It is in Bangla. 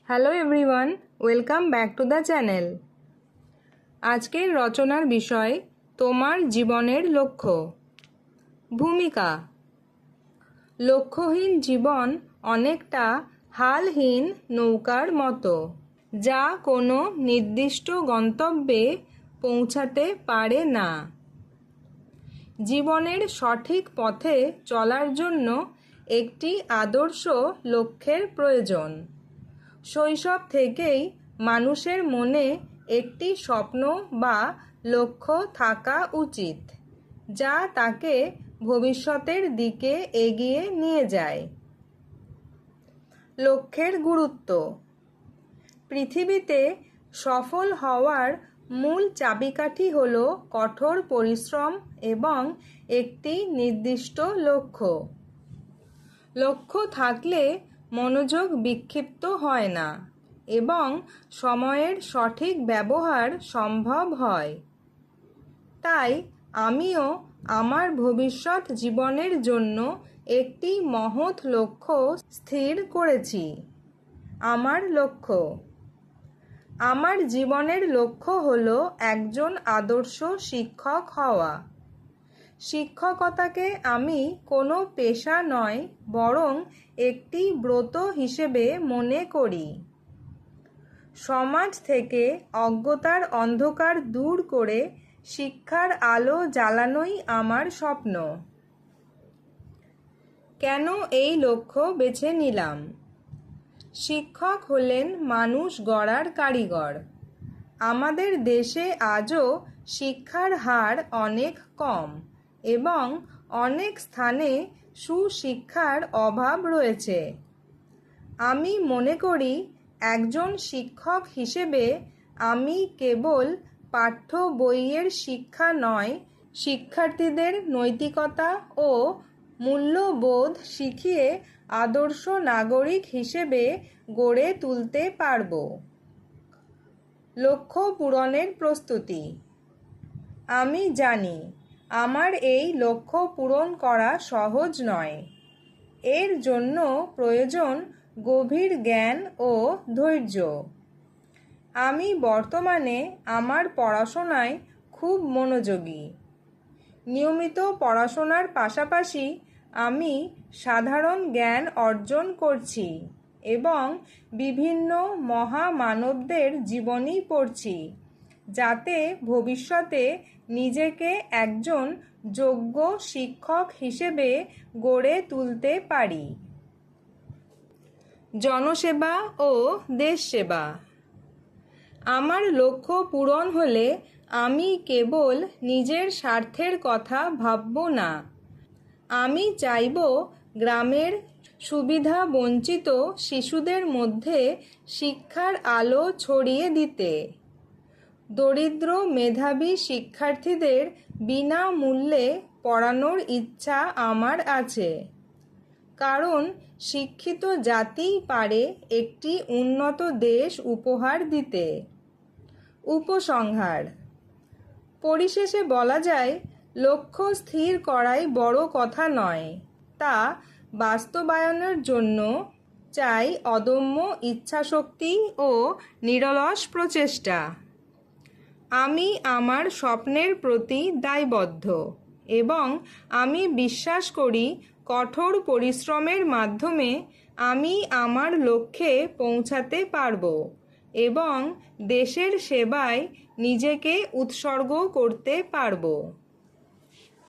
Hello everyone, welcome back to the channel. আজকের রচনার বিষয় তোমার জীবনের লক্ষ্য। ভূমিকা। লক্ষ্যহীন জীবন অনেকটা হালহীন নৌকার মতো, যা কোনো নির্দিষ্ট গন্তব্যে পৌঁছাতে পারে না। জীবনের সঠিক পথে চলার জন্য একটি আদর্শ লক্ষ্যের প্রয়োজন। শৈশব থেকেই মানুষের মনে একটি স্বপ্ন বা লক্ষ্য থাকা উচিত, যা তাকে ভবিষ্যতের দিকে এগিয়ে নিয়ে যায়। লক্ষ্যের গুরুত্ব। পৃথিবীতে সফল হওয়ার মূল চাবিকাঠি হল কঠোর পরিশ্রম এবং একটি নির্দিষ্ট লক্ষ্য। লক্ষ্য থাকলে মনোযোগ বিক্ষিপ্ত হয় না এবং সময়ের সঠিক ব্যবহার সম্ভব হয়। তাই আমিও আমার ভবিষ্যৎ জীবনের জন্য একটি মহৎ লক্ষ্য স্থির করেছি। আমার লক্ষ্য। আমার জীবনের লক্ষ্য হল একজন আদর্শ শিক্ষক হওয়া। শিক্ষকতাকে আমি কোনো পেশা নয়, বরং একটি ব্রত হিসেবে মনে করি। সমাজ থেকে অজ্ঞতার অন্ধকার দূর করে শিক্ষার আলো জ্বালানোই আমার স্বপ্ন। কেন এই লক্ষ্য বেছে নিলাম? শিক্ষক হলেন মানুষ গড়ার কারিগর। আমাদের দেশে আজও শিক্ষার হার অনেক কম এবং অনেক স্থানে সুশিক্ষার অভাব রয়েছে। আমি মনে করি একজন শিক্ষক হিসেবে আমি কেবল পাঠ্য বইয়ের শিক্ষা নয়, শিক্ষার্থীদের নৈতিকতা ও মূল্যবোধ শিখিয়ে আদর্শ নাগরিক হিসেবে গড়ে তুলতে পারব। লক্ষ্য পূরণের প্রস্তুতি। আমি জানি আমার এই লক্ষ্য পূরণ করা সহজ নয়। এর জন্য প্রয়োজন গভীর জ্ঞান ও ধৈর্য। আমি বর্তমানে আমার পড়াশোনায় খুব মনোযোগী। নিয়মিত পড়াশোনার পাশাপাশি আমি সাধারণ জ্ঞান অর্জন করছি এবং বিভিন্ন মহামানবদের জীবনী পড়ছি, যাতে ভবিষ্যতে নিজেকে একজন যোগ্য শিক্ষক হিসেবে গড়ে তুলতে পারি। জনসেবা ও দেশসেবা। আমার লক্ষ্য পূরণ হলে আমি কেবল নিজের স্বার্থের কথা ভাবব না। আমি চাইব গ্রামের সুবিধা বঞ্চিত শিশুদের মধ্যে শিক্ষার আলো ছড়িয়ে দিতে। দরিদ্র মেধাবী শিক্ষার্থীদের বিনামূল্যে পড়ানোর ইচ্ছা আমার আছে, কারণ শিক্ষিত জাতিই পারে একটি উন্নত দেশ উপহার দিতে। উপসংহার। পরিশেষে বলা যায়, লক্ষ্য স্থির করাই বড় কথা নয়, তা বাস্তবায়নের জন্য চাই অদম্য ইচ্ছাশক্তি ও নিরলস প্রচেষ্টা। আমি আমার স্বপ্নের প্রতি দায়বদ্ধ এবং আমি বিশ্বাস করি কঠোর পরিশ্রমের মাধ্যমে আমি আমার লক্ষ্যে পৌঁছাতে পারব এবং দেশের সেবায় নিজেকে উৎসর্গ করতে পারব।